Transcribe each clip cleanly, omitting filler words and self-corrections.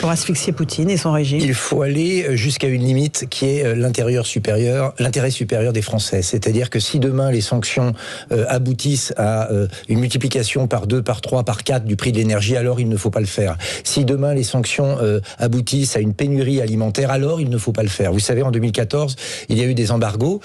pour asphyxier Poutine et son régime? Il faut aller jusqu'à une limite qui est l'intérêt supérieur des Français. C'est-à-dire que si demain les sanctions aboutissent à une multiplication par 2, par 3, par 4 du prix de l'énergie, alors il ne faut pas le faire. Si demain les sanctions aboutissent à une pénurie alimentaire, alors il ne faut pas le faire. Vous savez, en 2014, il y a eu des embargos.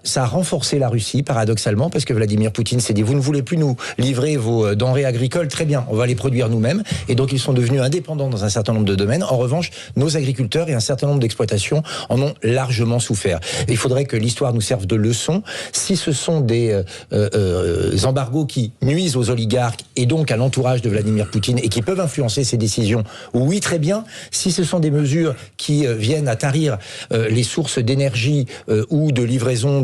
Ça a renforcé la Russie, paradoxalement, parce que Vladimir Poutine s'est dit, vous ne voulez plus nous livrer vos denrées agricoles, très bien, on va les produire nous-mêmes. Et donc ils sont devenus indépendants dans un certain nombre de domaines. En revanche, nos agriculteurs et un certain nombre d'exploitations en ont largement souffert. Et il faudrait que l'histoire nous serve de leçon. Si ce sont des embargos qui nuisent aux oligarques et donc à l'entourage de Vladimir Poutine et qui peuvent influencer ses décisions, oui, très bien. Si ce sont des mesures qui viennent à tarir les sources d'énergie ou de livraison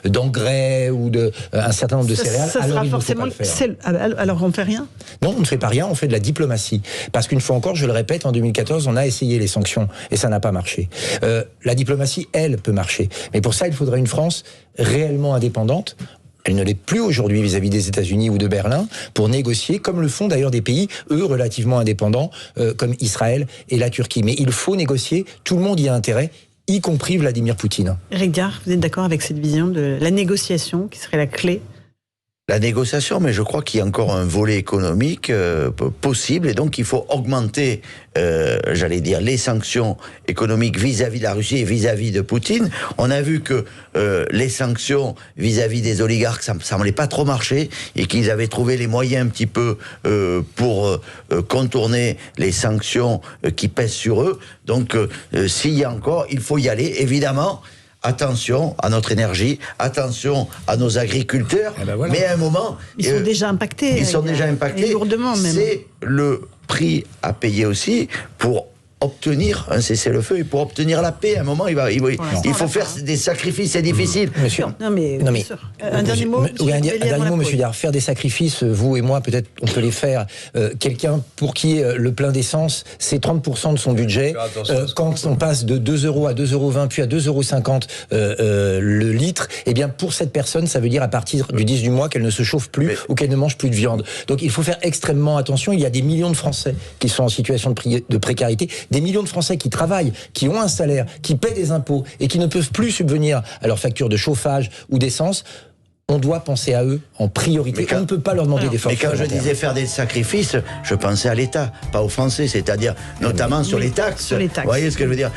d'engrais ou un certain nombre de céréales, alors il ne faut pas le faire. Alors on ne fait rien? Non, on ne fait pas rien, on fait de la diplomatie. Parce qu'une fois encore, je le répète, en 2014, on a essayé les sanctions et ça n'a pas marché. La diplomatie, elle, peut marcher. Mais pour ça, il faudrait une France réellement indépendante. Elle ne l'est plus aujourd'hui vis-à-vis des États-Unis ou de Berlin pour négocier, comme le font d'ailleurs des pays, eux, relativement indépendants, comme Israël et la Turquie. Mais il faut négocier, tout le monde y a intérêt, y compris Vladimir Poutine. Éric Diard, vous êtes d'accord avec cette vision de la négociation qui serait la clé? La négociation, mais je crois qu'il y a encore un volet économique possible, et donc il faut augmenter, j'allais dire, les sanctions économiques vis-à-vis de la Russie et vis-à-vis de Poutine. On a vu que les sanctions vis-à-vis des oligarques, ça ne semblait pas trop marcher, et qu'ils avaient trouvé les moyens un petit peu pour contourner les sanctions qui pèsent sur eux. Donc s'il y a encore, il faut y aller, évidemment. Attention à notre énergie, attention à nos agriculteurs, voilà. Mais à un moment... Ils sont déjà impactés. Ils sont déjà impactés. Et lourdement même. C'est le prix à payer aussi pour obtenir un cessez-le-feu et pour obtenir la paix. À un moment, il faut faire des sacrifices, c'est difficile. Monsieur, non mais un dernier mot. Oui, un dernier mot, monsieur Diard. Faire des sacrifices, vous et moi, peut-être, on peut les faire. Quelqu'un pour qui le plein d'essence, c'est 30% de son budget. Quand on passe de 2 € à 2,20 €, puis à 2,50 € le litre, eh bien, pour cette personne, ça veut dire à partir du 10 du mois qu'elle ne se chauffe plus ou qu'elle ne mange plus de viande. Donc, il faut faire extrêmement attention. Il y a des millions de Français qui sont en situation de précarité. Des millions de Français qui travaillent, qui ont un salaire, qui paient des impôts et qui ne peuvent plus subvenir à leurs factures de chauffage ou d'essence. On doit penser à eux en priorité. On ne peut pas leur demander d'efforts. Mais quand je disais faire des sacrifices, je pensais à l'État, pas aux Français, c'est-à-dire notamment sur les taxes. Vous voyez ce que je veux dire ?